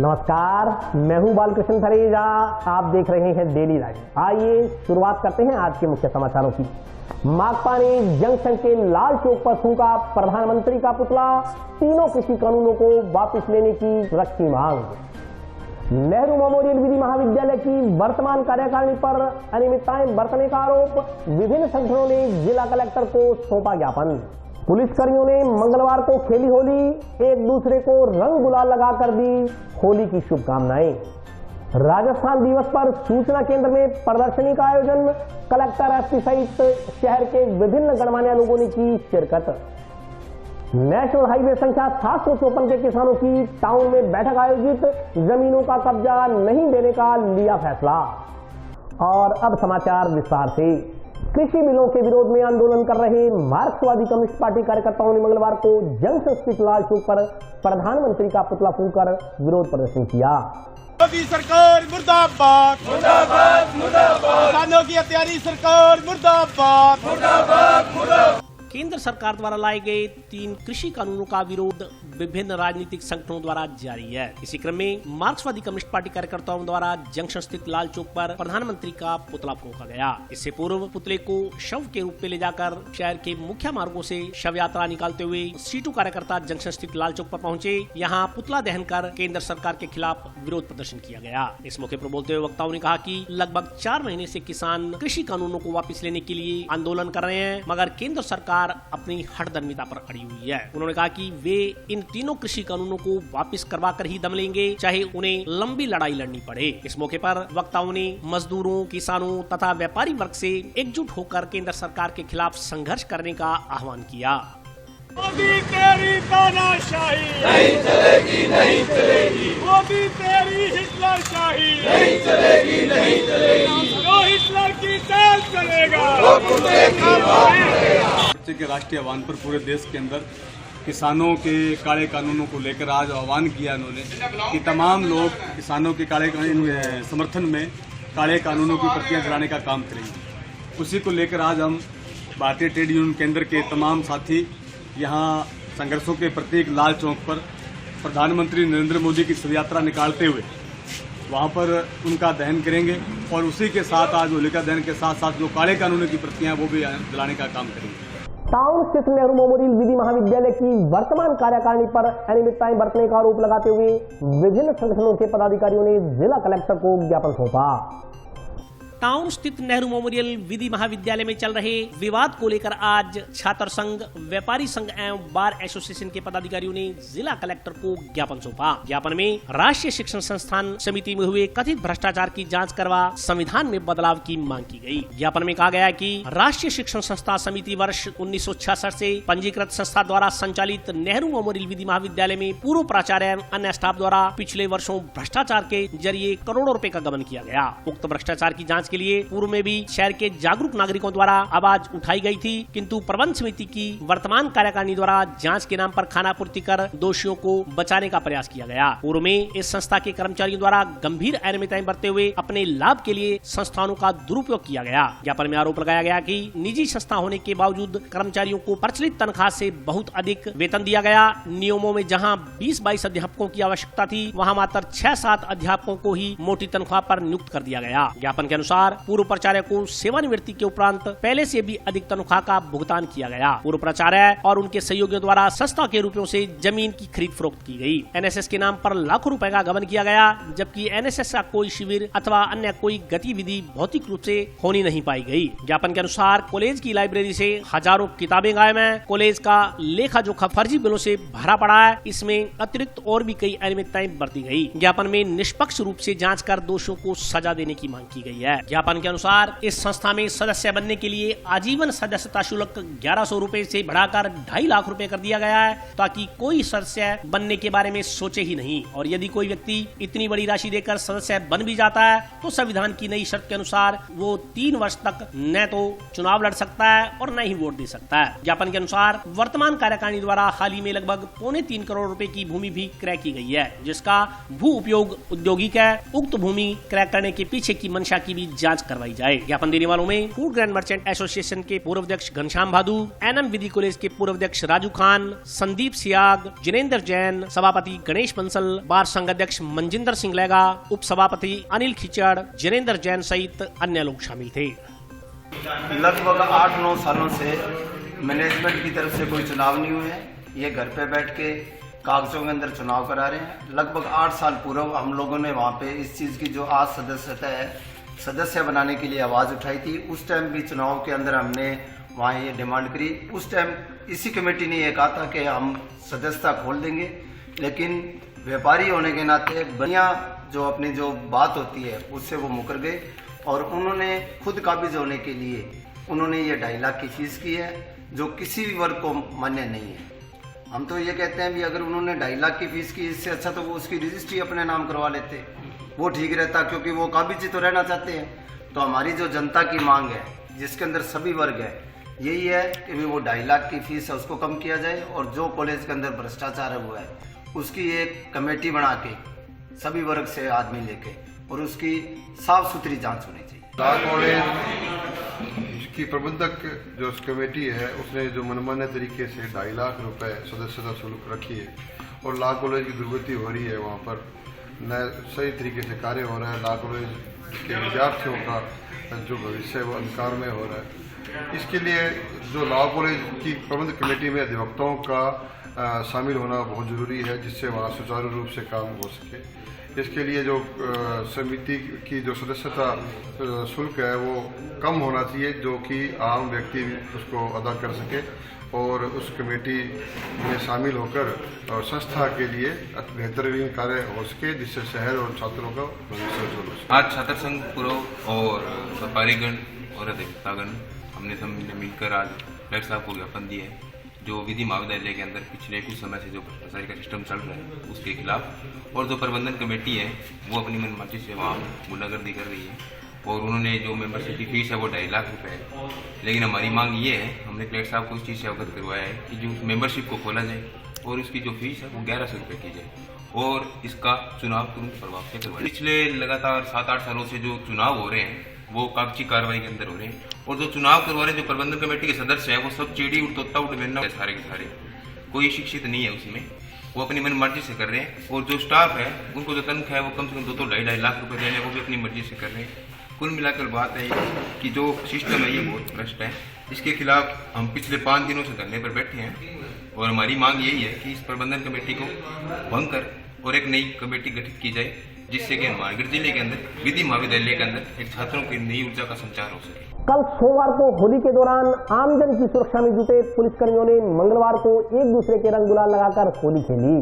नमस्कार, मैं हूं बालकृष्ण थरेजा। आप देख रहे हैं डेली लाइव। आइए शुरुआत करते हैं आज के मुख्य समाचारों की। माकपा ने जंक्शन के लाल चौक पर फूंका प्रधानमंत्री का पुतला, तीनों कृषि कानूनों को वापस लेने की रखी मांग। नेहरू मेमोरियल विधि महाविद्यालय की वर्तमान कार्यकारिणी पर अनियमितताएं बरतने का आरोप, विभिन्न संगठनों ने जिला कलेक्टर को सौंपा ज्ञापन। पुलिसकर्मियों ने मंगलवार को खेली होली, एक दूसरे को रंग गुलाल लगाकर दी होली की शुभकामनाएं। राजस्थान दिवस पर सूचना केंद्र में प्रदर्शनी का आयोजन, कलेक्टर एसपी सहित शहर के विभिन्न गणमान्य लोगों ने की शिरकत। नेशनल हाईवे संख्या 754 के किसानों की टाउन में बैठक आयोजित, जमीनों का कब्जा नहीं देने का लिया फैसला। और अब समाचार विस्तार से। कृषि बिलों के विरोध में आंदोलन कर रहे मार्क्सवादी कम्युनिस्ट पार्टी कार्यकर्ताओं ने मंगलवार को जंक्शन स्थित लाल चौक पर प्रधानमंत्री का पुतला फूंककर विरोध प्रदर्शन किया। मोदी सरकार मुर्दाबाद, मुर्दाबाद, मुर्दाबाद। किसानों की हत्यारी सरकार मुर्दाबाद, मुर्दाबाद, मुर्दाबाद। केंद्र सरकार द्वारा लाए गए 3 कृषि कानूनों का विरोध विभिन्न राजनीतिक संगठनों द्वारा जारी है। इसी क्रम में मार्क्सवादी कम्युनिस्ट पार्टी कार्यकर्ताओं द्वारा जंक्शन स्थित लाल चौक पर प्रधानमंत्री का पुतला फूंका गया। इससे पूर्व पुतले को शव के रूप में ले जाकर शहर के मुख्य मार्गों से शव यात्रा निकालते हुए सीटू कार्यकर्ता जंक्शन स्थित लाल चौक पर पहुंचे। यहाँ पुतला दहन कर केंद्र सरकार के खिलाफ विरोध प्रदर्शन किया गया। इस मौके पर बोलते हुए वक्ताओं ने कहा कि लगभग 4 महीने से किसान कृषि कानूनों को वापस लेने के लिए आंदोलन कर रहे हैं, मगर केंद्र सरकार अपनी हठधर्मिता पर अड़ी हुई है। उन्होंने कहा कि वे इन तीनों कृषि कानूनों को वापस करवा कर ही दम लेंगे, चाहे उन्हें लंबी लड़ाई लड़नी पड़े। इस मौके पर वक्ताओं ने मजदूरों, किसानों तथा व्यापारी वर्ग से एकजुट होकर केंद्र सरकार के खिलाफ संघर्ष करने का आह्वान किया। मोदी तेरी तानाशाही नहीं चलेगी, नहीं चलेगी। मोदी तेरी हिटलरशाही नहीं चलेगी, नहीं चलेगी। जो हिटलर की चाल चलेगा वो कुत्ते की बच्चे के राष्ट्रीय आह्वान पर पूरे देश के अंदर किसानों के काले कानूनों को लेकर आज आह्वान किया उन्होंने कि तमाम लोग किसानों के काले समर्थन में काले कानूनों की प्रतियां जलाने का काम करेंगे। उसी को लेकर आज हम भारतीय ट्रेड यूनियन केंद्र के तमाम साथी यहाँ संघर्षों के प्रतीक लाल चौक पर प्रधानमंत्री नरेंद्र मोदी की शव यात्रा निकालते हुए वहाँ पर उनका दहन करेंगे और उसी के साथ आज होलिका दहन के साथ साथ जो काले कानूनों की प्रतियां वो भी जलाने का काम करेंगे। टाउन स्थित नेहरू मेमोरियल विधि महाविद्यालय की वर्तमान कार्यकारिणी पर अनियमितताएं बरतने का आरोप लगाते हुए विभिन्न संगठनों के पदाधिकारियों ने जिला कलेक्टर को ज्ञापन सौंपा। टाउन स्थित नेहरू मेमोरियल विधि महाविद्यालय में चल रहे विवाद को लेकर आज छात्र संघ, व्यापारी संघ एवं बार एसोसिएशन के पदाधिकारियों ने जिला कलेक्टर को ज्ञापन सौंपा। ज्ञापन में राष्ट्रीय शिक्षण संस्थान समिति में हुए कथित भ्रष्टाचार की जांच करवा संविधान में बदलाव की मांग की गई। ज्ञापन में कहा गया है कि राष्ट्रीय शिक्षण संस्था समिति वर्ष 1966 से पंजीकृत संस्था द्वारा संचालित नेहरू मेमोरियल विधि महाविद्यालय में पूर्व प्राचार्य एवं अन्य स्टाफ द्वारा पिछले वर्षों भ्रष्टाचार के जरिए करोड़ों रुपए का गबन किया गया। उक्त भ्रष्टाचार की जांच के लिए पूर्व में भी शहर के जागरूक नागरिकों द्वारा आवाज उठाई गई थी, किंतु प्रबंध समिति की वर्तमान कार्यकारिणी द्वारा जांच के नाम पर खानापूर्ति कर दोषियों को बचाने का प्रयास किया गया। पूर्व में इस संस्था के कर्मचारियों द्वारा गंभीर अनियमितताएं बरतते हुए अपने लाभ के लिए संस्थानों का दुरुपयोग किया गया। ज्ञापन में आरोप लगाया गया कि निजी संस्था होने के बावजूद कर्मचारियों को प्रचलित तनख्वाह से बहुत अधिक वेतन दिया गया। नियमों में जहाँ 20-22 अध्यापकों की आवश्यकता थी, वहाँ मात्र 6-7 अध्यापकों को ही मोटी तनख्वाह पर नियुक्त कर दिया गया। ज्ञापन के अनुसार पूर्व प्राचार्य को सेवानिवृत्ति के उपरांत पहले से भी अधिक तनख्वाह का भुगतान किया गया। पूर्व प्राचार्य और उनके सहयोगियों द्वारा संस्था के रुपयों से जमीन की खरीद फरोख्त की गई। एनएसएस के नाम पर लाखों रुपए का गबन किया गया, जबकि एनएसएस का कोई शिविर अथवा अन्य कोई गतिविधि भौतिक रूप से होनी नहीं पाई गई। ज्ञापन के अनुसार कॉलेज की लाइब्रेरी से हजारों किताबें गायब हैं। कॉलेज का लेखा जोखा फर्जी बिलों से भरा पड़ा है। इसमें अतिरिक्त और भी कई अनियमितताएं बरती गई। ज्ञापन में निष्पक्ष रूप से जांच कर दोषियों को सजा देने की मांग की गई है। ज्ञापन के अनुसार इस संस्था में सदस्य बनने के लिए आजीवन सदस्यता शुल्क 1100 रुपए से बढ़ाकर 2.5 लाख रुपए कर दिया गया है, ताकि कोई सदस्य बनने के बारे में सोचे ही नहीं। और यदि कोई व्यक्ति इतनी बड़ी राशि देकर सदस्य बन भी जाता है तो संविधान की नई शर्त के अनुसार वो 3 वर्ष तक न तो चुनाव लड़ सकता है और न ही वोट दे सकता है। ज्ञापन के अनुसार वर्तमान कार्यकारिणी द्वारा हाल ही में लगभग 3.25 करोड़ रुपए की भूमि भी क्रय की गई है, जिसका भू उपयोग औद्योगिक है। उक्त भूमि क्रय करने के पीछे की मंशा की भी जांच करवाई जाए। ज्ञापन देने वालों में फूड ग्रैंड मर्चेंट एसोसिएशन के पूर्व अध्यक्ष घनश्याम भादु, एनएम विधि कॉलेज के पूर्व अध्यक्ष राजू खान, संदीप सियाग, जिनेंद्र जैन, सभापति गणेश बंसल, बार संघ अध्यक्ष मनजिंदर सिंह लेगा, उप सभापति अनिल खिचड़, जिनेंद्र जैन सहित अन्य लोग शामिल थे। लगभग 8-9 सालों से मैनेजमेंट की तरफ से कोई चुनाव नहीं हुए हैं। ये घर पे बैठ के कागजों के अंदर चुनाव करा रहे हैं। लगभग 8 साल पूर्व हम लोगों ने वहाँ पे इस चीज़ की जो आज सदस्यता है, सदस्य बनाने के लिए आवाज़ उठाई थी। उस टाइम भी चुनाव के अंदर हमने वहाँ ये डिमांड करी। उस टाइम इसी कमेटी ने ये कहा था कि हम सदस्यता खोल देंगे, लेकिन व्यापारी होने के नाते बढ़िया जो अपनी जो बात होती है उससे वो मुकर गए और उन्होंने खुद काबिज होने के लिए उन्होंने ये 2.5 लाख की फीस की है, जो किसी भी वर्ग को मान्य नहीं है। हम तो ये कहते हैं भी अगर उन्होंने 2.5 लाख की फीस की, इससे अच्छा तो वो उसकी रजिस्ट्री अपने नाम करवा लेते, वो ठीक रहता, क्योंकि वो काबिज ही तो रहना चाहते हैं। तो हमारी जो जनता की मांग है, जिसके अंदर सभी वर्ग है, यही है कि भी वो 2.5 लाख की फीस है उसको कम किया जाए और जो कॉलेज के अंदर भ्रष्टाचार है वो है उसकी एक कमेटी बना के सभी वर्ग से आदमी लेके और उसकी साफ सुथरी जांच होनी चाहिए। लॉ कॉलेज की प्रबंधक जो कमेटी है उसने जो मनमाने तरीके से 2.5 लाख रुपए सदस्यता शुल्क रखी है और लॉ कॉलेज की दुर्गति हो रही है, वहाँ पर न सही तरीके से कार्य हो रहा है। लॉ कॉलेज के विद्यार्थियों का जो भविष्य है वो अंधकार में हो रहा है। इसके लिए जो लॉ कॉलेज की प्रबंध कमेटी में अधिवक्ताओं का शामिल होना बहुत ज़रूरी है, जिससे वहाँ सुचारू रूप से काम हो सके। इसके लिए जो समिति की जो सदस्यता शुल्क है वो कम होना चाहिए, जो कि आम व्यक्ति उसको अदा कर सके और उस कमेटी में शामिल होकर और संस्था के लिए बेहतरीन कार्य हो सके, जिससे शहर और छात्रों का भविष्य उज्जवल हो सके। आज छात्र संघ पूर्व और व्यापारीगण और अधिवक्तागण हमने सब मिलकर आज कलेक्टर साहब को ज्ञापन दिए है, जो विधि महाविद्यालय के अंदर पिछले कुछ समय से जो भ्रष्टाचार का सिस्टम चल रहा है उसके खिलाफ। और जो प्रबंधन कमेटी है वो अपनी मनमानी से वहाँ गुंडागर्दी कर रही है और उन्होंने जो मेंबरशिप की फीस है वो 2.5 लाख रुपए है। लेकिन हमारी मांग ये है, हमने कलेक्टर साहब को इस चीज़ से अवगत करवाया है कि जो मेंबरशिप को खोला जाए और उसकी जो फीस है वो 1100 रुपये की जाए और इसका चुनाव तुरंत प्रभाव से करवाए। पिछले लगातार 7-8 सालों से जो चुनाव हो रहे हैं वो कागजी कार्रवाई के अंदर हो रहे हैं और जो चुनाव करवा रहे हैं, जो प्रबंधन कमेटी के सदस्य हैं वो सब चीड़ी उड़ तोता उड़ बेन्ना सारे के सारे, कोई शिक्षित नहीं है उसमें, वो अपनी मन मर्जी से कर रहे हैं। और जो स्टाफ है उनको जो तनख्वाह है वो कम से कम 2-2.5 लाख रुपए देने, वो भी अपनी मर्जी से कर रहे हैं। कुल मिलाकर बात है कि जो सिस्टम है ये बहुत भ्रष्ट है। इसके खिलाफ हम पिछले 5 दिनों से धरने पर बैठे हैं और हमारी मांग यही है कि इस प्रबंधन कमेटी को भंग कर और एक नई कमेटी गठित की जाए, जिससे कि हनुमानगढ़ जिले के अंदर विधि महाविद्यालय के अंदर एक छात्रों की नई ऊर्जा का संचार हो सके। कल सोमवार को होली के दौरान आमजन की सुरक्षा में जुटे पुलिसकर्मियों ने मंगलवार को एक दूसरे के रंग गुलाल लगाकर होली खेली।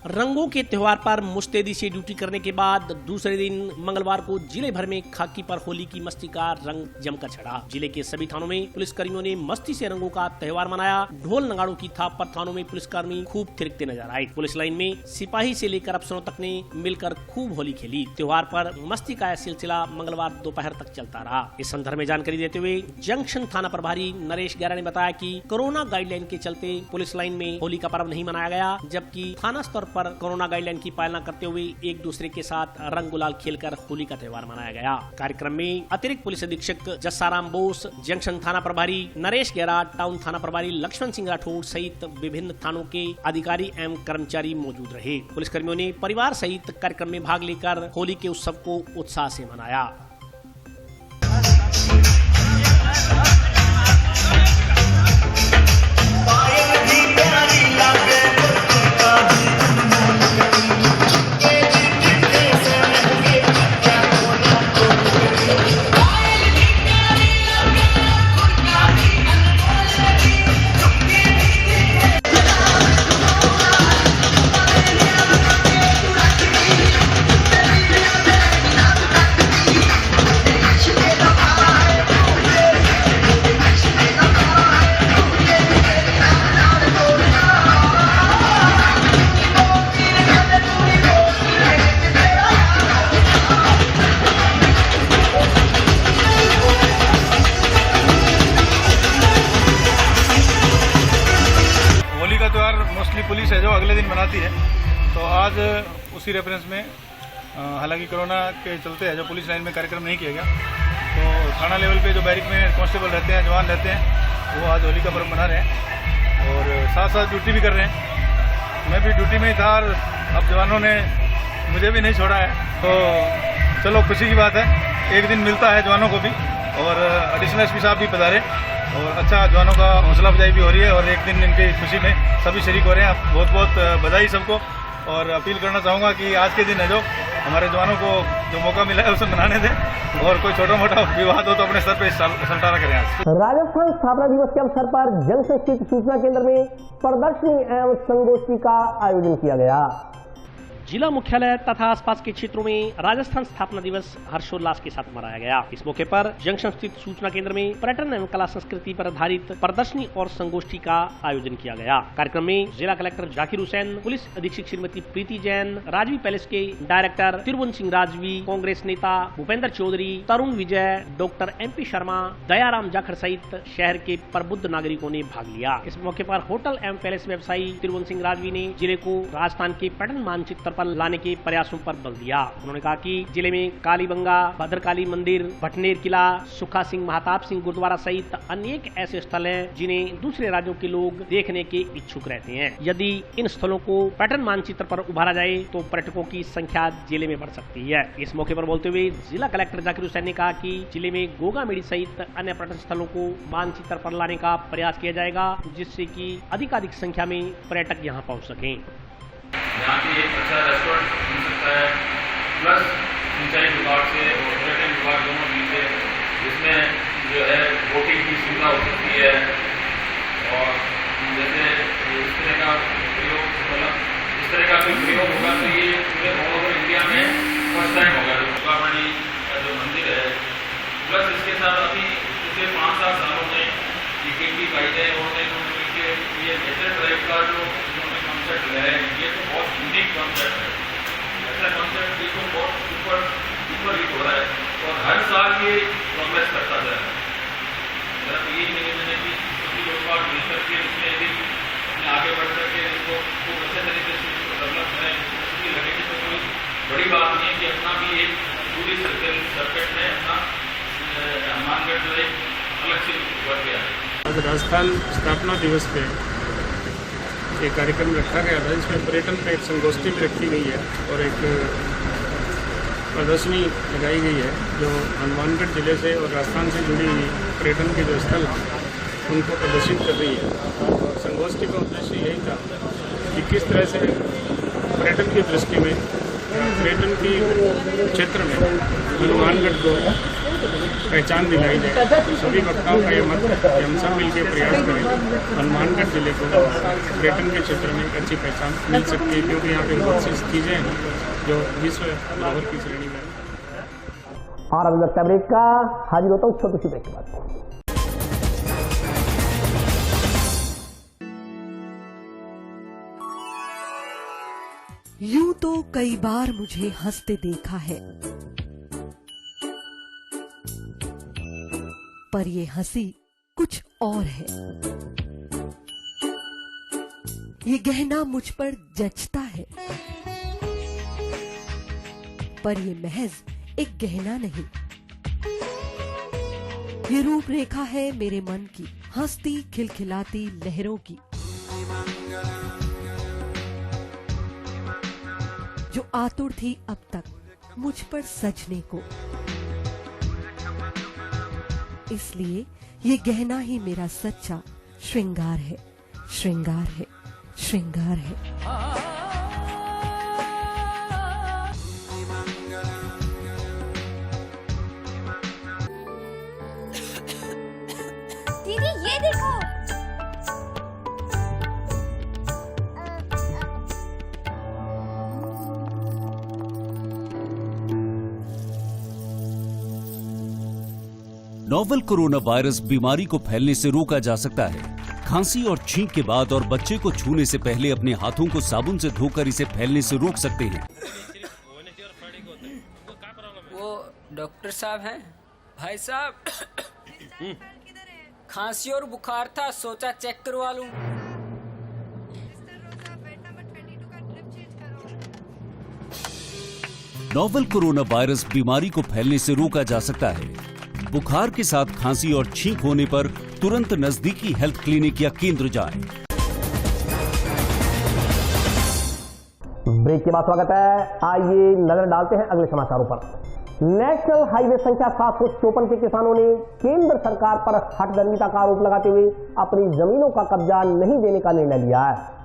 रंगों के त्योहार पर मुस्तैदी से ड्यूटी करने के बाद दूसरे दिन मंगलवार को जिले भर में खाकी पर होली की मस्ती का रंग जमकर चढ़ा। जिले के सभी थानों में पुलिसकर्मियों ने मस्ती से रंगों का त्योहार मनाया। ढोल नगाड़ों की थाप पर थानों में पुलिसकर्मी खूब थिरकते नजर आए। पुलिस लाइन में सिपाही से लेकर अफसरों तक ने मिलकर खूब होली खेली। त्योहार पर मस्ती का यह सिलसिला मंगलवार दोपहर तक चलता रहा। इस संदर्भ में जानकारी देते हुए जंक्शन थाना प्रभारी नरेश गैरा ने बताया कि कोरोना गाइडलाइन के चलते पुलिस लाइन में होली का पर्व नहीं मनाया गया, जबकि थाना स्तर पर कोरोना गाइडलाइन की पालना करते हुए एक दूसरे के साथ रंग गुलाल खेलकर होली का त्योहार मनाया गया। कार्यक्रम में अतिरिक्त पुलिस अधीक्षक जस्साराम बोस, जंक्शन थाना प्रभारी नरेश गैरा, टाउन थाना प्रभारी लक्ष्मण सिंह राठौड़ सहित विभिन्न थानों के अधिकारी एवं कर्मचारी मौजूद रहे। पुलिसकर्मियों ने परिवार सहित कार्यक्रम में भाग लेकर होली के उत्सव को उत्साह से मनाया। पुलिस है जो अगले दिन मनाती है, तो आज उसी रेफरेंस में हालांकि कोरोना के चलते जो पुलिस लाइन में कार्यक्रम नहीं किया गया, तो थाना लेवल पे जो बैरिक में कांस्टेबल रहते हैं, जवान रहते हैं, वो आज होली का पर्व मना रहे हैं और साथ साथ ड्यूटी भी कर रहे हैं। मैं भी ड्यूटी में ही था और अब जवानों ने मुझे भी नहीं छोड़ा है, तो चलो खुशी की बात है, एक दिन मिलता है जवानों को भी। और एडिशनल एसपी साहब भी पधारे और अच्छा जवानों का हौसला अफजाई भी हो रही है और एक दिन इनकी खुशी में सभी शरीक हो रहे हैं। बहुत बहुत बधाई सबको और अपील करना चाहूँगा कि आज के दिन है जो हमारे जवानों को जो मौका मिला है उसे मनाने दें और कोई छोटा मोटा विवाद हो तो अपने सर पे सल्टारा करें। आज राजस्थान स्थापना दिवस के अवसर पर जंक्शन स्थित सूचना केंद्र में प्रदर्शनी एवं संगोष्ठी का आयोजन किया गया। जिला मुख्यालय तथा आसपास के क्षेत्रों में राजस्थान स्थापना दिवस हर्षोल्लास के साथ मनाया गया। इस मौके पर जंक्शन स्थित सूचना केंद्र में पर्यटन एवं कला संस्कृति पर आधारित प्रदर्शनी और संगोष्ठी का आयोजन किया गया। कार्यक्रम में जिला कलेक्टर जाकिर हुसैन, पुलिस अधीक्षक श्रीमती प्रीति जैन, राजवी पैलेस के डायरेक्टर तिरुवन सिंह राजवी, कांग्रेस नेता भूपेंद्र चौधरी, तरुण विजय, डॉक्टर MP शर्मा, दयाराम जाखड़ सहित शहर के प्रबुद्ध नागरिकों ने भाग लिया। इस मौके पर होटल एवं पैलेस व्यवसायी तिरुवन सिंह राजवी ने जिले को राजस्थान के पर्यटन मानचित्र पर लाने के प्रयासों पर बल दिया। उन्होंने कहा कि जिले में कालीबंगा, भद्रकाली मंदिर, भटनेर किला, सुखा सिंह महताब सिंह गुरुद्वारा सहित अनेक ऐसे स्थल हैं जिन्हें दूसरे राज्यों के लोग देखने के इच्छुक रहते हैं। यदि इन स्थलों को पर्यटन मानचित्र पर उभारा जाए तो पर्यटकों की संख्या जिले में बढ़ सकती है। इस मौके पर बोलते हुए जिला कलेक्टर जाकिर हुसैन ने कहा कि जिले में गोगा मेड़ी सहित अन्य पर्यटन स्थलों को मानचित्र पर लाने का प्रयास किया जाएगा, जिससे कि अधिकाधिक संख्या में पर्यटक यहाँ पहुँच सकें। यहाँ की एक अच्छा रेस्टोरेंट मिल सकता है, प्लस सिंचाई विभाग से और पर्यटन विभाग दोनों मिलकर जिसमें जो है बोटिंग की सुविधा हो सकती है। और जैसे इस तरह का प्रयोग, मतलब इस तरह का कोई प्रयोग होगा तो ये पूरे ऑल ओवर इंडिया में फर्स्ट टाइम होगा। जो गोगामणि का जो मंदिर है, प्लस इसके साथ अभी पिछले 5-7 सालों में KP गाइड है और ये नेचर ड्राइव का जो कॉन्सेप्ट है, ये तो बहुत यूनिक कॉन्सेप्ट है। ऐसा कॉन्सेप्ट ये तो बहुत सुपर हिट हो रहा है और हर साल ये प्रोग्रेस करता जा रहा है। मेरा तो यही निवेदन है कि सभी लोग बात मिल करके इसमें यदि आगे बढ़ करके इसको खूब अच्छे तरीके से इसको डेवलप करें, इसकी लगेगी तो कोई बड़ी बात नहीं है कि अपना भी एक पूरी सर्किट में अपना हनुमानगढ़ जो एक अलग से बढ़ गया है। आज राजस्थान स्थापना दिवस पे एक कार्यक्रम रखा गया था, इसमें पर्यटन पर एक संगोष्ठी भी रखी गई है और एक प्रदर्शनी लगाई गई है जो हनुमानगढ़ जिले से और राजस्थान से जुड़ी हुई पर्यटन के जो स्थल हैं उनको प्रदर्शित कर रही है। और संगोष्ठी का उद्देश्य यही था कि किस तरह से पर्यटन की दृष्टि में, पर्यटन की क्षेत्र में हनुमानगढ़ को पहचान दिलाई जाए। सभी वक्ताओं का यह मत है कि हम सब मिलकर प्रयास करें हनुमानगढ़ जिले को पर्यटन के क्षेत्र में एक अच्छी पहचान मिल सकती है, क्योंकि यहाँ पे बहुत सी चीज़ें हैं जो विश्व धरोहर की श्रेणी में। और अभी वक्त ब्रेक का हाजिर होता हूँ छोटी सी ब्रेक के बाद। यूं तो कई बार मुझे हंसते देखा है, पर ये हंसी कुछ और है। ये गहना मुझ पर जचता है, पर ये महज एक गहना नहीं, ये रूपरेखा है मेरे मन की, हंसती खिलखिलाती लहरों की, जो आतुर थी अब तक मुझ पर सजने को। इसलिए ये गहना ही मेरा सच्चा श्रृंगार है, श्रृंगार है, श्रृंगार है। दीदी ये देखो, नोवेल कोरोना वायरस बीमारी को फैलने से रोका जा सकता है। खांसी और छींक के बाद और बच्चे को छूने से पहले अपने हाथों को साबुन से धोकर इसे फैलने से रोक सकते हैं। वो डॉक्टर साहब हैं? भाई साहब खांसी और बुखार था, सोचा चेक करवा लूं। नोवेल कोरोना वायरस बीमारी को फैलने से रोका जा सकता है। बुखार के साथ खांसी और छींक होने पर तुरंत नजदीकी हेल्थ क्लिनिक या केंद्र जाएं। ब्रेक के बाद स्वागत है। आइए नजर डालते हैं अगले समाचारों पर। नेशनल हाईवे संख्या 754 के किसानों ने केंद्र सरकार पर हठधर्मिता का आरोप लगाते हुए अपनी जमीनों का कब्जा नहीं देने का निर्णय लिया है।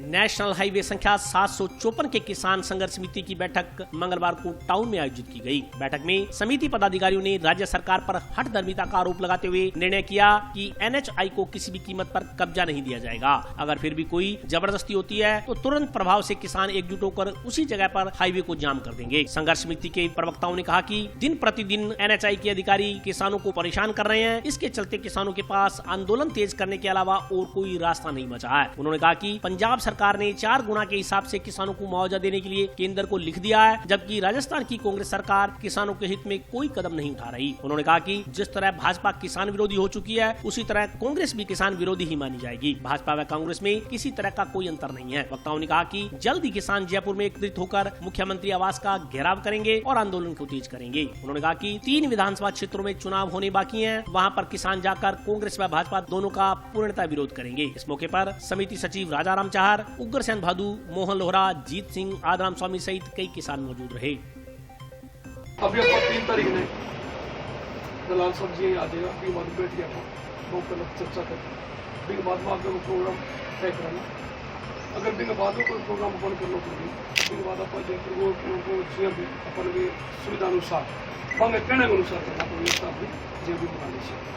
नेशनल हाईवे संख्या 754 के किसान संघर्ष समिति की बैठक मंगलवार को टाउन में आयोजित की गई। बैठक में समिति पदाधिकारियों ने राज्य सरकार पर हठधर्मिता का आरोप लगाते हुए निर्णय किया कि NHI को किसी भी कीमत पर कब्जा नहीं दिया जाएगा। अगर फिर भी कोई जबरदस्ती होती है तो तुरंत प्रभाव से किसान एकजुट होकर उसी जगह पर हाईवे को जाम कर देंगे। संघर्ष समिति के प्रवक्ताओं ने कहा कि दिन प्रतिदिन NHI के अधिकारी किसानों को परेशान कर रहे हैं। इसके चलते किसानों के पास आंदोलन तेज करने के अलावा और कोई रास्ता नहीं बचा है। उन्होंने कहा कि पंजाब सरकार ने 4 गुना के हिसाब से किसानों को मुआवजा देने के लिए केंद्र को लिख दिया है, जबकि राजस्थान की कांग्रेस सरकार किसानों के हित में कोई कदम नहीं उठा रही। उन्होंने कहा कि जिस तरह भाजपा किसान विरोधी हो चुकी है, उसी तरह कांग्रेस भी किसान विरोधी ही मानी जाएगी। भाजपा व कांग्रेस में किसी तरह का कोई अंतर नहीं है। वक्ताओं ने कहा कि जल्द ही किसान जयपुर में एकत्रित होकर मुख्यमंत्री आवास का घेराव करेंगे और आंदोलन को तेज करेंगे। उन्होंने कहा कि 3 विधानसभा क्षेत्रों में चुनाव होने बाकी हैं, वहां पर किसान जाकर कांग्रेस व भाजपा दोनों का पूर्णतः विरोध करेंगे। इस मौके पर समिति सचिव राजाराम चाहर, उग्रसेन भादु, मोहन लोहरा, जीत सिंह, आदराम स्वामी सहित कई किसान मौजूद रहे। अभी 3 तारीख ने दलाल साहब जी आ जाएगा, फिर बाद बैठ गया था चर्चा कर, फिर बाद में आपको प्रोग्राम तय कराना। अगर दिन बाद में कोई प्रोग्राम अपन कर लो तो फिर बाद अपन भी सुविधा अनुसार हमें कहने के अनुसार करना व्यवस्था अपनी जो भी बनानी चाहिए,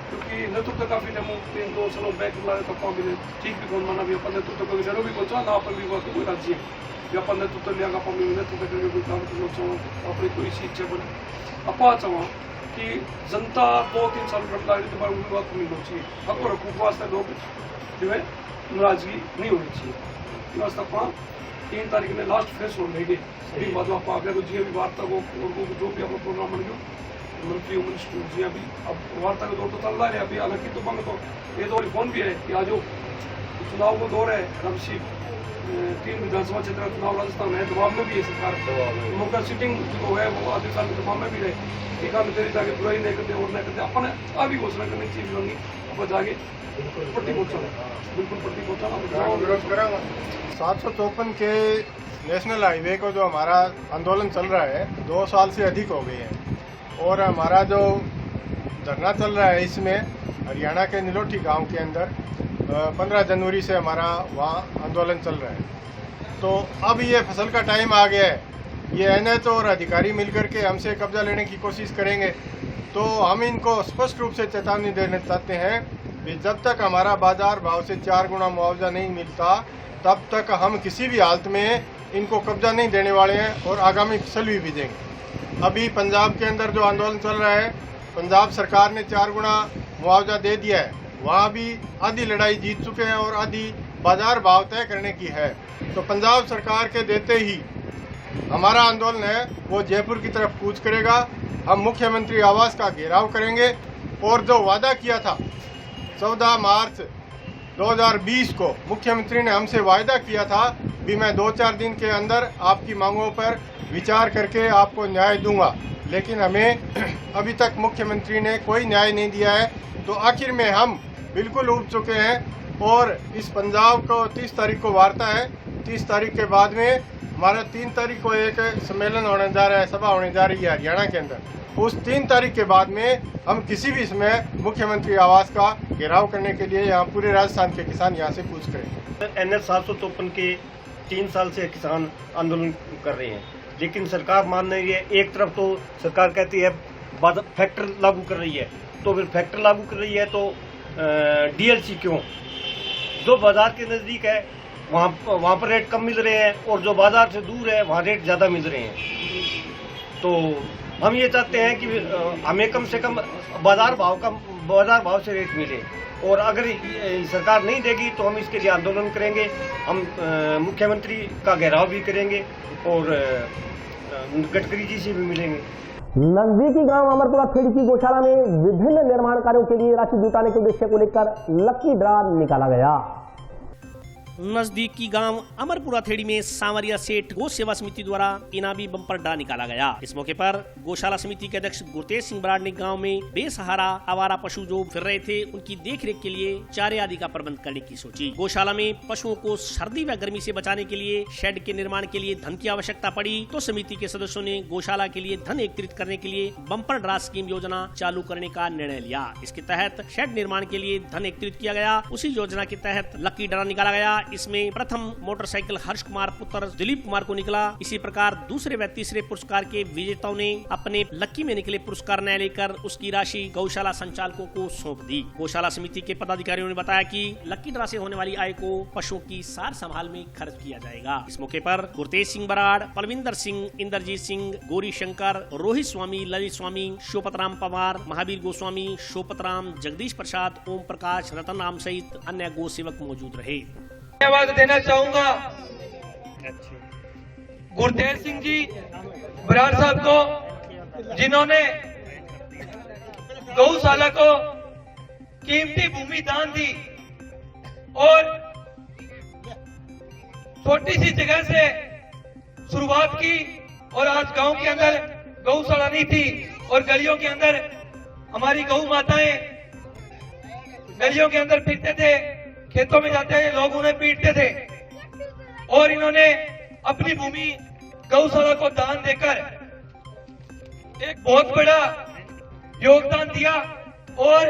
क्योंकि नेतृत्व काफी टाइम 3-2 सालों बैक बुलाए तो कौन भी ठीक भी कौन माना भी अपन नेतृत्व कभी जरूर भी पहुंचा ना अपन भी कोई राज्य है अपन नेतृत्व लिया अपन भी नेतृत्व करके कोई काम करना चाहो अपनी कोई इच्छा बने अपा चाहो कि जनता 2-3 साल रमदारी तुम्हारे उम्मीदवार को मिलना चाहिए। हक और हकूक वास्ते लोग जो है नाराजगी नहीं होनी चाहिए। वास्ते अपना 3 तारीख में लास्ट फेस हो लेंगे, फिर बाद में आप आगे तो जी भी वार्ता को जो भी अपना प्रोग्राम बन गया मंत्री मिनिस्टर जी अभी अब वार्ता का दौर तो चल रहा है। अभी हालांकि तो मांगे तो ये दौर फोन भी है कि आज चुनाव को दौर है, रमसी 3 विधानसभा क्षेत्र का चुनाव राजस्थान है, दबाव में भी है सरकार मौका सिटिंग जो है वो आधे साल के दबाव में भी रहे। एक आध तेरी जाके बुराई नहीं करते और नहीं करते अपन अभी घोषणा करनी चाहिए होंगी अपन जाके पट्टी पहुँचाना, बिल्कुल पट्टी पहुँचाना। 754 के नेशनल हाईवे को जो हमारा आंदोलन चल रहा है 2 साल से अधिक हो गए हैं और हमारा जो धरना चल रहा है इसमें हरियाणा के नीलोठी गांव के अंदर 15 जनवरी से हमारा वहाँ आंदोलन चल रहा है। तो अब ये फसल का टाइम आ गया है, ये NH और अधिकारी मिलकर के हमसे कब्जा लेने की कोशिश करेंगे। तो हम इनको स्पष्ट रूप से चेतावनी देना चाहते हैं कि जब तक हमारा बाजार भाव से 4 गुना मुआवजा नहीं मिलता तब तक हम किसी भी हालत में इनको कब्जा नहीं देने वाले हैं और आगामी फसल भी बीजेंगे। अभी पंजाब के अंदर जो आंदोलन चल रहा है, पंजाब सरकार ने 4 गुना मुआवजा दे दिया है, वहाँ भी आधी लड़ाई जीत चुके हैं और आधी बाजार भाव तय करने की है। तो पंजाब सरकार के देते ही हमारा आंदोलन है वो जयपुर की तरफ कूच करेगा। हम मुख्यमंत्री आवास का घेराव करेंगे और जो वादा किया था 14 मार्च 2020 को मुख्यमंत्री ने हमसे वायदा किया था भी मैं 2-4 दिन के अंदर आपकी मांगों पर विचार करके आपको न्याय दूंगा, लेकिन हमें अभी तक मुख्यमंत्री ने कोई न्याय नहीं दिया है। तो आखिर में हम बिल्कुल उब चुके हैं और इस पंजाब को 30 तारीख को वार्ता है। 30 तारीख के बाद में हमारा 3 तारीख को एक सम्मेलन होने जा रहा है, सभा होने जा रही है हरियाणा के अंदर। उस 3 तारीख के बाद में हम किसी भी समय मुख्यमंत्री आवास का घेराव करने के लिए यहाँ पूरे राजस्थान के किसान यहाँ से कूच करेंगे। NH 754 के 3 साल से किसान आंदोलन कर रहे हैं, लेकिन सरकार मान नहीं रही है। एक तरफ तो सरकार कहती है फैक्टर लागू कर रही है, तो फिर फैक्टर लागू कर रही है तो DLC क्यों? जो बाजार के नज़दीक है वहाँ पर रेट कम मिल रहे हैं और जो बाजार से दूर है वहाँ रेट ज़्यादा मिल रहे हैं। तो हम ये चाहते हैं कि हमें कम से कम बाजार भाव से रेट मिले और अगर सरकार नहीं देगी तो हम इसके लिए आंदोलन करेंगे। हम मुख्यमंत्री का घेराव भी करेंगे और गडकरी जी से भी मिलेंगे। नजदीकी गांव अमरपुरा खेड़ी की गौशाला में विभिन्न निर्माण कार्यों के लिए राशि जुटाने के उद्देश्य को लेकर लकी ड्रा निकाला गया। नजदीकी गांव अमरपुरा थेड़ी में सांवरिया सेठ गौ सेवा समिति द्वारा इनामी बम्पर ड्रा निकाला गया। इस मौके पर गौशाला समिति के अध्यक्ष गुरतेज सिंह बराड़ ने गांव में बेसहारा आवारा पशु जो फिर रहे थे उनकी देखरेख के लिए चारे आदि का प्रबंध करने की सोची। गौशाला में पशुओं को सर्दी व गर्मी से बचाने के लिए शेड के निर्माण के लिए धन की आवश्यकता पड़ी तो समिति के सदस्यों ने गौशाला के लिए धन एकत्रित करने के लिए बम्पर ड्रा स्कीम योजना चालू करने का निर्णय लिया। इसके तहत शेड निर्माण के लिए धन एकत्रित किया गया। उसी योजना के तहत लकी ड्रा निकाला गया। इसमें प्रथम मोटरसाइकिल हर्ष कुमार पुत्र दिलीप कुमार को निकला। इसी प्रकार दूसरे व तीसरे पुरस्कार के विजेताओं ने अपने लकी में निकले पुरस्कार न लेकर उसकी राशि गौशाला संचालकों को सौंप दी। गौशाला समिति के पदाधिकारियों ने बताया कि लकी ड्रा से होने वाली आय को पशुओं की सार संभाल में खर्च किया जाएगा। इस मौके पर गुरतेज सिंह बराड़, पलविंदर सिंह, इंद्रजीत सिंह, गौरी शंकर, रोहित स्वामी, ललित स्वामी, शोपतराम पवार, महावीर गोस्वामी, शोपतराम, जगदीश प्रसाद, ओम प्रकाश, रतन राम सहित अन्य गौ सेवक मौजूद रहे। धन्यवाद देना चाहूंगा गुरतेज सिंह जी बराड़ साहब को, जिन्होंने गौशाला को कीमती भूमि दान दी और छोटी सी जगह से शुरुआत की और आज गांव के अंदर गौशाला नहीं थी और गलियों के अंदर हमारी गौ माताएं गलियों के अंदर फिरते थे, खेतों में जाते थे, लोग उन्हें पीटते थे और इन्होंने अपनी भूमि गौशाला को दान देकर एक बहुत बड़ा योगदान दिया और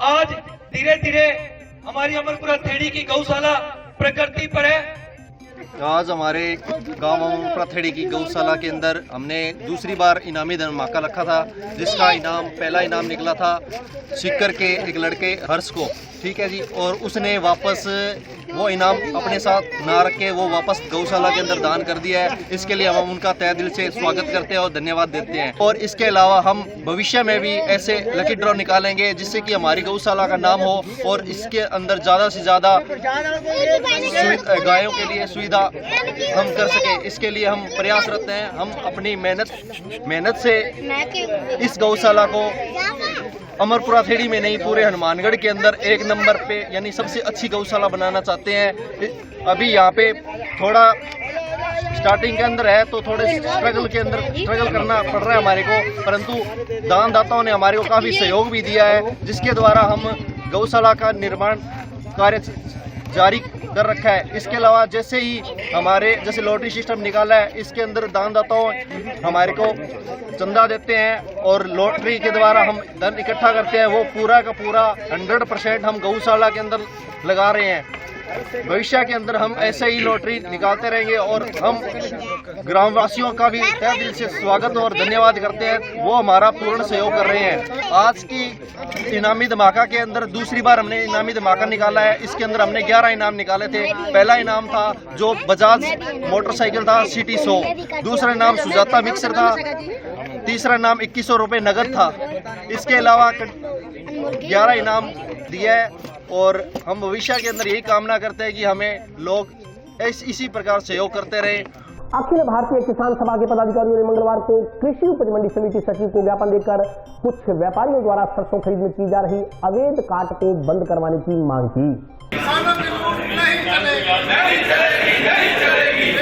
आज धीरे धीरे हमारी अमरपुरा थेड़ी की गौशाला प्रगति पर है। आज हमारे गांव अमरपुरा थेड़ी की गौशाला के अंदर हमने दूसरी बार इनामी धमाका रखा था, जिसका इनाम पहला इनाम निकला था सीकर के एक लड़के हर्ष को, ठीक है जी, और उसने वापस वो इनाम अपने साथ ना रख के वो वापस गौशाला के अंदर दान कर दिया है। इसके लिए हम उनका तहे दिल से स्वागत करते हैं और धन्यवाद देते हैं। और इसके अलावा हम भविष्य में भी ऐसे लकी ड्रॉ निकालेंगे जिससे कि हमारी गौशाला का नाम हो और इसके अंदर ज़्यादा से ज़्यादा गायों के लिए सुविधा हम कर सके। इसके लिए हम प्रयासरत हैं। हम अपनी मेहनत से इस गौशाला को अमरपुरा थेड़ी में नहीं पूरे हनुमानगढ़ के अंदर एक नंबर पे यानी सबसे अच्छी गौशाला बनाना चाहते हैं। अभी यहाँ पे थोड़ा स्टार्टिंग के अंदर है तो थोड़े स्ट्रगल करना पड़ रहा है हमारे को, परंतु दानदाताओं ने हमारे को काफ़ी सहयोग भी दिया है, जिसके द्वारा हम गौशाला का निर्माण कार्य जारी कर रखा है। इसके अलावा जैसे लॉटरी सिस्टम निकाला है, इसके अंदर दानदाताओं हमारे को चंदा देते हैं और लॉटरी के द्वारा हम धन इकट्ठा करते हैं। वो पूरा का पूरा 100% हम गौशाला के अंदर लगा रहे हैं। भविष्य के अंदर हम ऐसे ही लॉटरी निकालते रहेंगे और हम ग्रामवासियों का भी तहे दिल से स्वागत और धन्यवाद करते हैं। वो हमारा पूर्ण सहयोग कर रहे हैं। आज की इनामी धमाका के अंदर दूसरी बार हमने इनामी धमाका निकाला है। इसके अंदर हमने 11 इनाम निकाले थे। पहला इनाम था जो बजाज मोटरसाइकिल था सिटी 100, दूसरा इनाम सुजाता मिक्सर था, तीसरा इनाम 2100 रुपये नगद था। इसके अलावा 11 इनाम दिया है और हम भविष्य के अंदर यही कामना करते हैं कि हमें लोग इसी प्रकार सहयोग करते रहे। अखिल भारतीय किसान सभा के पदाधिकारियों ने मंगलवार को कृषि उपज मंडी समिति सचिव को ज्ञापन देकर कुछ व्यापारियों द्वारा सरसों खरीद में की जा रही अवैध काट को बंद करवाने की मांग की। किसानों की लूट नहीं चलेगी, नहीं चलेगी, नहीं चलेगी।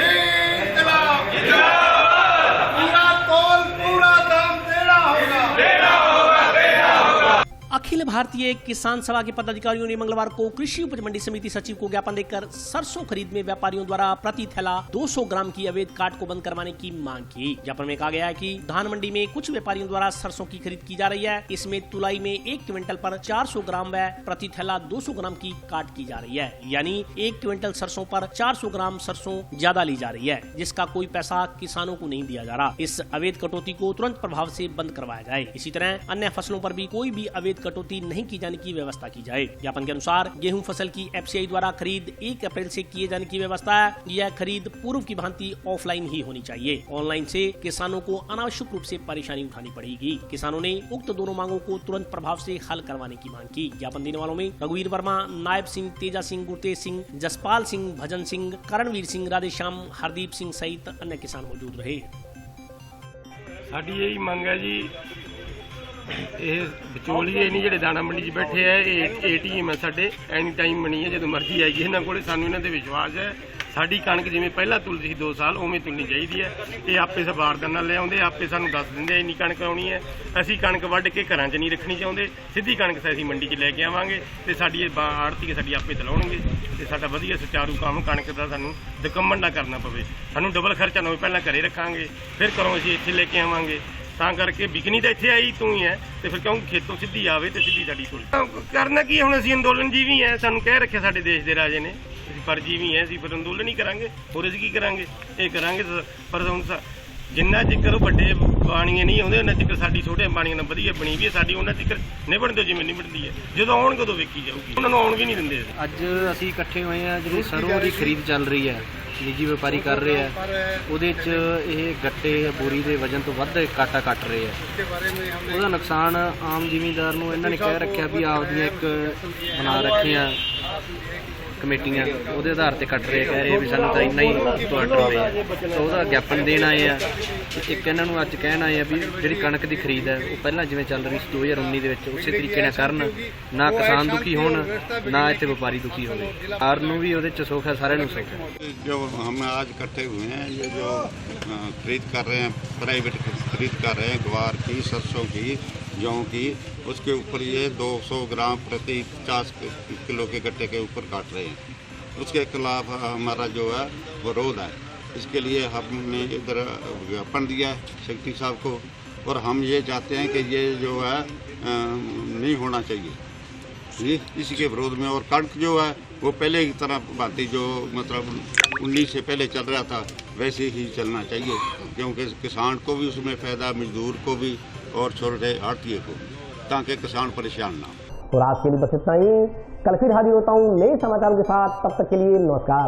पूरा तोल पूरा दाम देना होगा, देना होगा, देना होगा। अखिल भारतीय किसान सभा के पदाधिकारियों ने मंगलवार को कृषि उपज मंडी समिति सचिव को ज्ञापन देकर सरसों खरीद में व्यापारियों द्वारा प्रति थैला 200 ग्राम की अवैध काट को बंद करवाने की मांग की। ज्ञापन में कहा गया है कि धान मंडी में कुछ व्यापारियों द्वारा सरसों की खरीद की जा रही है। इसमें तुलाई में 1 क्विंटल पर 400 ग्राम व प्रति थैला 200 ग्राम की काट की जा रही है, यानी 1 क्विंटल सरसों पर 400 ग्राम सरसों ज्यादा ली जा रही है, जिसका कोई पैसा किसानों को नहीं दिया जा रहा। इस अवैध कटौती को तुरंत प्रभाव से बंद करवाया जाए। इसी तरह अन्य फसलों पर भी कोई भी अवैध कटौती नहीं की जाने की व्यवस्था की जाए। ज्ञापन के अनुसार गेहूं फसल की एफसीआई द्वारा खरीद 1 अप्रैल से किए जाने की व्यवस्था है। यह खरीद पूर्व की भांति ऑफलाइन ही होनी चाहिए। ऑनलाइन से किसानों को अनावश्यक रूप से परेशानी उठानी पड़ेगी। किसानों ने उक्त दोनों मांगों को तुरंत प्रभाव से हल करवाने की मांग की। ज्ञापन देने वालों में रघुवीर वर्मा, नायब सिंह, तेजा सिंह, गुरतेज सिंह, जसपाल सिंह, भजन सिंह, करणवीर सिंह, राधेश्याम, हरदीप सिंह सहित अन्य किसान मौजूद रहे। साडी यही मंग है जी ਇਹ ਵਿਚੋਲੀਏ ਨਹੀਂ ਜਿਹੜੇ ਦਾਣਾ ਮੰਡੀ 'ਚ ਬੈਠੇ ਆ, ਇਹ ATM ਹੈ ਸਾਡੇ, ਐਨੀ ਟਾਈਮ ਮਨੀ ਹੈ, ਜਦੋਂ ਮਰਜ਼ੀ ਆਈਏ ਇਹਨਾਂ ਕੋਲੇ। ਸਾਨੂੰ ਇਹਨਾਂ ਤੇ ਵਿਸ਼ਵਾਸ ਹੈ। ਸਾਡੀ ਕਣਕ ਜਿਵੇਂ ਪਹਿਲਾਂ ਤੁਲਦੀ ਸੀ 2 ਸਾਲ, ਉਵੇਂ ਤੁਲਣੀ ਚਾਹੀਦੀ ਹੈ। ਇਹ ਆਪੇ ਸਵਾਰਦਾਨ ਨਾਲ ਲਿਆਉਂਦੇ, ਆਪੇ ਸਾਨੂੰ ਦੱਸ ਦਿੰਦੇ ਇੰਨੀ ਕਣਕ ਆਉਣੀ ਹੈ। ਅਸੀਂ ਕਣਕ ਵੱਢ ਕੇ ਘਰਾਂ 'ਚ ਨਹੀਂ ਰੱਖਣੀ ਚਾਹੁੰਦੇ, ਸਿੱਧੀ ਕਣਕ ਅਸੀਂ ਮੰਡੀ 'ਚ ਲੈ ਕੇ ਆਵਾਂਗੇ ਤੇ ਸਾਡੀ ਇਹ ਆੜ੍ਹਤੀ ਸਾਡੀ ਆਪੇ ਚਲਾਉਣਗੇ ਤੇ ਸਾਡਾ ਵਧੀਆ ਸੁਚਾਰੂ ਕੰਮ ਕਣਕ ਦਾ ਸਾਨੂੰ ਦਕੰਮਣ ਨਾ ਕਰਨਾ ਪਵੇ। ਸਾਨੂੰ ਡਬਲ ਖਰਚਾ ਨਾ ਹੋਵੇ, ਪਹਿਲਾਂ ਘਰੇ ਰੱਖਾਂਗੇ ਫਿਰ ਘਰੋਂ ਅਸੀਂ ਇੱਥੇ ਲੈ ਕੇ ਆਵਾਂਗੇ। ਤਾਂ ਕਰਕੇ ਵਿਕਣੀ ਤਾਂ ਇੱਥੇ ਆਈ ਤੂੰ ਹੀ ਹੈ ਤੇ ਫਿਰ ਕਿਉਂ ਖੇਤੋਂ ਸਿੱਧੀ ਆਵੇ ਤੇ ਸਿੱਧੀ ਸਾਡੀ ਕੋਲ ਕਰਨਾ ਕੀ। ਹੁਣ ਅਸੀਂ ਅੰਦੋਲਨ ਜੀਵੀ ਹੈ, ਸਾਨੂੰ ਕਹਿ ਰੱਖਿਆ ਸਾਡੇ ਦੇਸ਼ ਦੇ ਰਾਜੇ ਨੇ ਅਸੀਂ ਪਰਜੀਵੀ ਹੈ, ਅਸੀਂ ਫਿਰ ਅੰਦੋਲਨ ਹੀ ਕਰਾਂਗੇ। ਹੋਰ ਅਸੀਂ ਕੀ ਕਰਾਂਗੇ? ਇਹ ਕਰਾਂਗੇ। ਪਰ ਹੁਣ ਜਿੰਨਾ ਚਿਰ ਵੱਡੇ ਬਾਣੀਏ ਨਹੀਂ ਆਉਂਦੇ ਉਹਨਾਂ ਚਿਰ ਸਾਡੀ ਛੋਟੇ ਬਾਣੀਆਂ ਨਾਲ ਵਧੀਆ ਬਣੀ ਵੀ ਹੈ ਸਾਡੀ, ਉਹਨਾਂ ਚਿਰ ਨਿਭਣ ਦਿਓ ਜਿਵੇਂ ਨਿਭਣਦੀ ਹੈ। ਜਦੋਂ ਆਉਣਗੇ ਉਦੋਂ ਵੇਖੀ ਜਾਊਗੀ, ਉਹਨਾਂ ਨੂੰ ਆਉਣ ਵੀ ਨਹੀਂ ਦਿੰਦੇ। ਅੱਜ ਅਸੀਂ ਇਕੱਠੇ ਹੋਏ ਹਾਂ, ਜਿਹੜੀ ਸਰੋਂ ਦੀ ਖਰੀਦ ਚੱਲ ਰਹੀ ਹੈ, ਨਿੱਜੀ ਵਪਾਰੀ ਕਰ ਰਹੇ ਆ, ਉਹਦੇ 'ਚ ਇਹ ਗੱਟੇ ਬੋਰੀ ਦੇ ਵਜਨ ਤੋਂ ਵੱਧ ਕਾਟਾ ਕੱਟ ਰਹੇ ਆ। ਉਹਦਾ ਨੁਕਸਾਨ ਆਮ ਜ਼ਿਮੀਂਦਾਰ ਨੂੰ ਇਹਨਾਂ ਨੇ ਕਹਿ ਰੱਖਿਆ ਵੀ ਆਪਦੀਆਂ ਇੱਕ ਬਣਾ ਰੱਖੀਆਂ ਕਮੇਟੀਆਂ, ਉਹਦੇ ਆਧਾਰ ਤੇ ਕੱਟ ਰਹੇ, ਕਹਿ ਰਹੇ ਵੀ ਸਾਨੂੰ ਤਾਂ ਇੰਨਾ ਹੀ ਤੁਹਾਡਾ ਹੋਏ ਆ। ਤਾਂ ਉਹਦਾ ਗਿਆਪਨ ਦੇਣ ਆਏ ਆ। ਇੱਕ ਇਹਨਾਂ ਨੂੰ ਅੱਜ ਕਹਿਣ ਆਏ ਆ ਵੀ ਜਿਹੜੀ ਕਣਕ ਦੀ ਖਰੀਦ ਹੈ ਉਹ ਪਹਿਲਾਂ ਜਿਵੇਂ ਚੱਲ ਰਹੀ ਸੀ 2019 ਦੇ ਵਿੱਚ ਉਸੇ ਤਰੀਕੇ ਨਾਲ ਕਰਨ, ਨਾ ਕਿਸਾਨ ਦੁਖੀ ਹੋਣ ਨਾ ਇੱਥੇ ਵਪਾਰੀ ਦੁਖੀ ਹੋਵੇ। ਸਰਕਾਰ ਨੂੰ ਵੀ ਉਹਦੇ 'ਚ ਸੁੱਖ ਹੈ, ਸਾਰਿਆਂ ਨੂੰ ਸੁੱਖ है। जो हम आज इकट्ठे हुए हैं, ये जो खरीद कर रहे हैं, प्राइवेट खरीद कर रहे हैं ग्वार की, सरसों की, जौ की, उसके ऊपर ये 200 ग्राम प्रति 50 किलो के गट्टे के ऊपर काट रहे हैं। उसके खिलाफ हमारा जो है विरोध है। इसके लिए हमने इधर ज्ञापन दिया है सेक्रेटरी साहब को, और हम ये चाहते हैं कि ये जो है नहीं होना चाहिए, ये इसी के विरोध में। और कणक जो है वो पहले की तरह भांति जो मतलब 19 से पहले चल रहा था वैसे ही चलना चाहिए, क्योंकि किसान को भी उसमें फ़ायदा, मजदूर को भी और छोटे आड़तिए को, ताकि किसान परेशान ना हो। और आज के लिए बस इतना ही। कल फिर हाजिर होता हूँ नए समाचारों के साथ, तब तक के लिए नमस्कार।